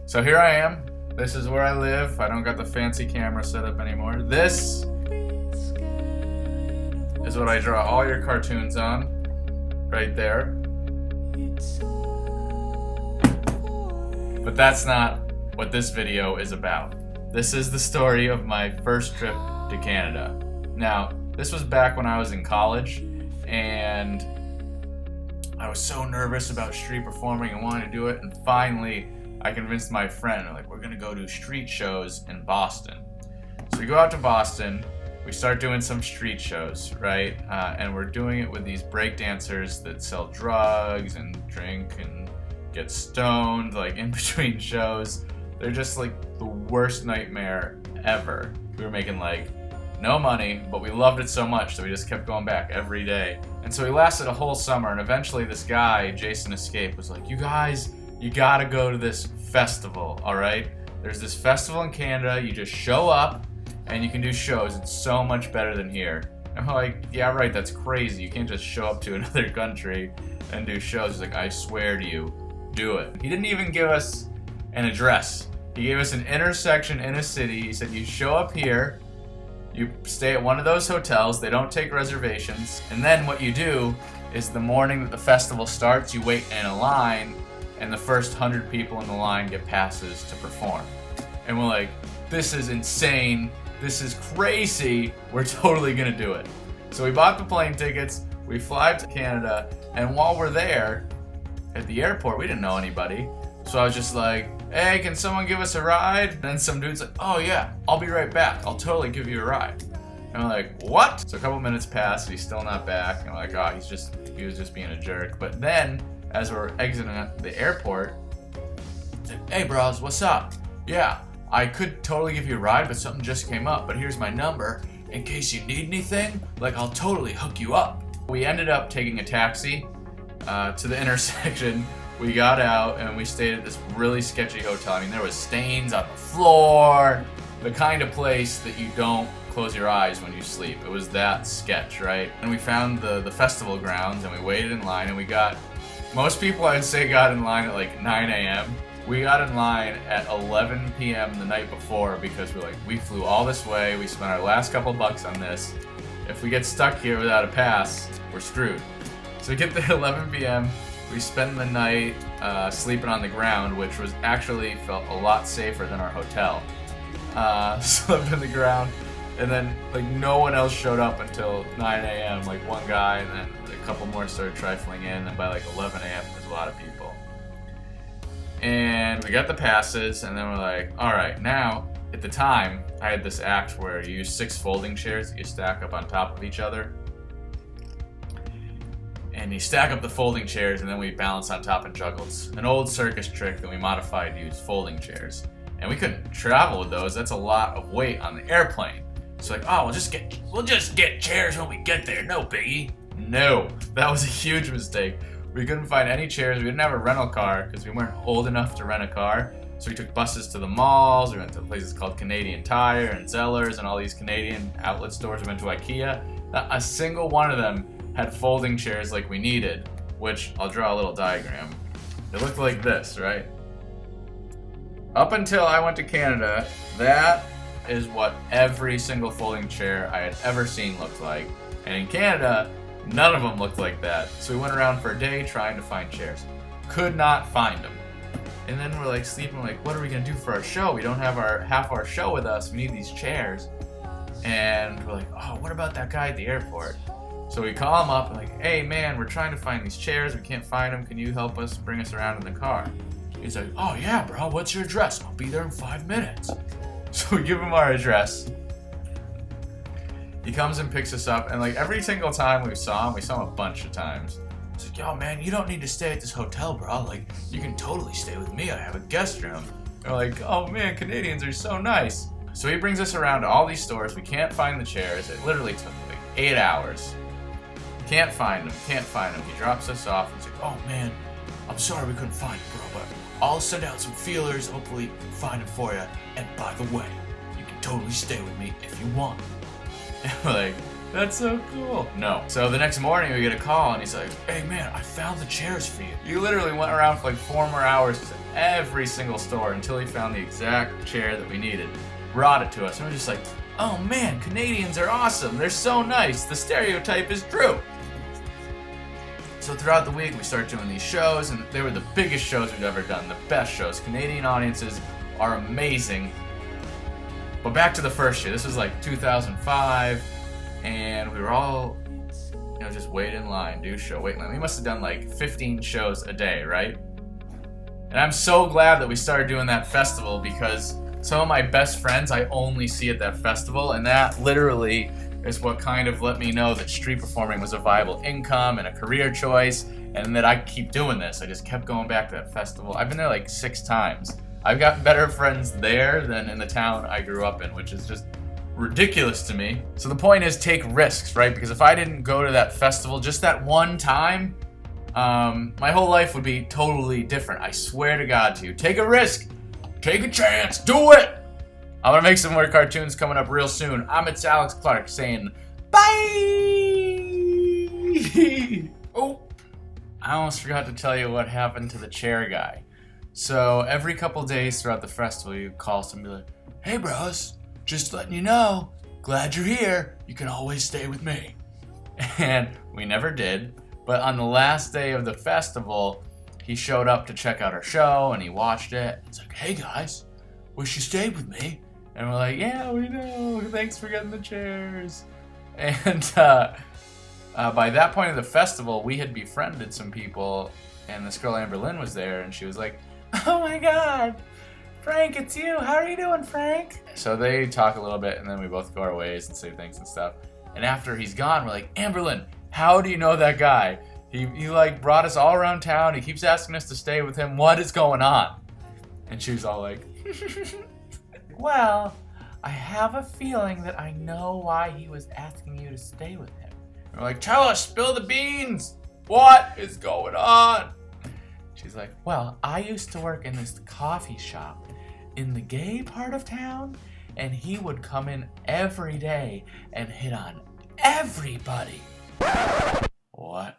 So here I am. This is where I live. I don't got the fancy camera set up anymore. This is what I draw all your cartoons on. Right there. But that's not what this video is about. This is the story of my first trip to Canada. Now, this was back when I was in college, and I was so nervous about street performing and wanting to do it, and finally I convinced my friend, like, we're gonna go do street shows in Boston. So we go out to Boston, we start doing some street shows, right? And we're doing it with these break dancers that sell drugs and drink and get stoned, like, in between shows. They're just like the worst nightmare ever. We were making like no money, but we loved it so much that we just kept going back every day. And so we lasted a whole summer, and eventually this guy, Jason Escape, was like, you guys, you gotta go to this festival, alright? There's this festival in Canada, you just show up and you can do shows. It's so much better than here. And I'm like, yeah, right, that's crazy. You can't just show up to another country and do shows. He's like, I swear to you, do it. He didn't even give us an address. He gave us an intersection in a city. He said, you show up here, you stay at one of those hotels, they don't take reservations, and then what you do is the morning that the festival starts, you wait in a line, and the first 100 people in the line get passes to perform. And we're like, this is insane, this is crazy, we're totally gonna do it. So we bought the plane tickets, we fly to Canada, and while we're there, at the airport, we didn't know anybody, so I was just like, hey, can someone give us a ride? And then some dude's like, oh yeah, I'll be right back. I'll totally give you a ride. And I'm like, what? So a couple minutes pass, he's still not back. And I'm like, oh, he was just being a jerk. But then, as we're exiting the airport, he's like, hey bros, what's up? Yeah, I could totally give you a ride, but something just came up. But here's my number. In case you need anything, like, I'll totally hook you up. We ended up taking a taxi to the intersection. We got out and we stayed at this really sketchy hotel. I mean, there was stains on the floor, the kind of place that you don't close your eyes when you sleep. It was that sketch, right? And we found the festival grounds and we waited in line, and most people I'd say got in line at like 9 a.m. We got in line at 11 p.m. the night before because we flew all this way, we spent our last couple bucks on this. If we get stuck here without a pass, we're screwed. So we get there at 11 p.m., we spend the night sleeping on the ground, which felt a lot safer than our hotel. Slept on the ground, and then like no one else showed up until 9 a.m. Like one guy, and then a couple more started trifling in, and by like 11 a.m. there's a lot of people. And we got the passes, and then we're like, all right, now, at the time, I had this act where you use 6 folding chairs that you stack up on top of each other. And you stack up the folding chairs, and then we balance on top and juggle. It's an old circus trick that we modified to use folding chairs. And we couldn't travel with those. That's a lot of weight on the airplane. So like, oh, we'll just get chairs when we get there. No biggie. No, that was a huge mistake. We couldn't find any chairs. We didn't have a rental car because we weren't old enough to rent a car. So we took buses to the malls. We went to places called Canadian Tire and Zellers and all these Canadian outlet stores. We went to IKEA. Not a single one of them had folding chairs like we needed, which I'll draw a little diagram. It looked like this, right? Up until I went to Canada, that is what every single folding chair I had ever seen looked like. And in Canada, none of them looked like that. So we went around for a day trying to find chairs. Could not find them. And then we're like sleeping, like, what are we gonna do for our show? We don't have half our show with us. We need these chairs. And we're like, oh, what about that guy at the airport? So we call him up and like, hey man, we're trying to find these chairs, we can't find them, can you help us bring us around in the car? He's like, oh yeah bro, what's your address? I'll be there in 5 minutes. So we give him our address. He comes and picks us up, and like every single time we saw him a bunch of times. He's like, yo man, you don't need to stay at this hotel, bro, like you can totally stay with me, I have a guest room. And we're like, oh man, Canadians are so nice. So he brings us around to all these stores, we can't find the chairs, it literally took like 8 hours. Can't find him. He drops us off and he's like, oh man, I'm sorry we couldn't find him, bro, but I'll send out some feelers, hopefully we can find him for you. And by the way, you can totally stay with me if you want. And we're like, That's so cool. No. So the next morning we get a call and he's like, hey man, I found the chairs for you. He literally went around for like 4 more hours to every single store until he found the exact chair that we needed. Brought it to us and we're just like, oh man, Canadians are awesome. They're so nice. The stereotype is true. So throughout the week we start doing these shows and they were the biggest shows we've ever done. The best shows. Canadian audiences are amazing. But back to the first year. This was like 2005. And we were all, just wait in line, do show, wait in line. We must have done like 15 shows a day, right? And I'm so glad that we started doing that festival because some of my best friends I only see at that festival, and that literally is what kind of let me know that street performing was a viable income and a career choice, and that I could keep doing this. I just kept going back to that festival. I've been there like 6 times. I've got better friends there than in the town I grew up in, which is just ridiculous to me. So the point is, take risks, right? Because if I didn't go to that festival just that one time, my whole life would be totally different. I swear to God to you. Take a risk. Take a chance. Do it. I'm gonna make some more cartoons coming up real soon. It's Alex Clark saying bye. Oh, I almost forgot to tell you what happened to the chair guy. So every couple days throughout the festival, you call somebody like, hey bros, just letting you know, glad you're here. You can always stay with me. And we never did. But on the last day of the festival, he showed up to check out our show and he watched it. He's like, hey guys, wish you stayed with me. And we're like, yeah, we know. Thanks for getting the chairs. And by that point of the festival, we had befriended some people. And this girl, Amber Lynn, was there. And she was like, oh my God. Frank, it's you. How are you doing, Frank? So they talk a little bit, and then we both go our ways and say things and stuff. And after he's gone, we're like, Amberlyn, how do you know that guy? He like brought us all around town. He keeps asking us to stay with him. What is going on? And she was all like, well, I have a feeling that I know why he was asking you to stay with him. And we're like, tell us, spill the beans. What is going on? She's like, well, I used to work in this coffee shop in the gay part of town, and he would come in every day and hit on everybody. What?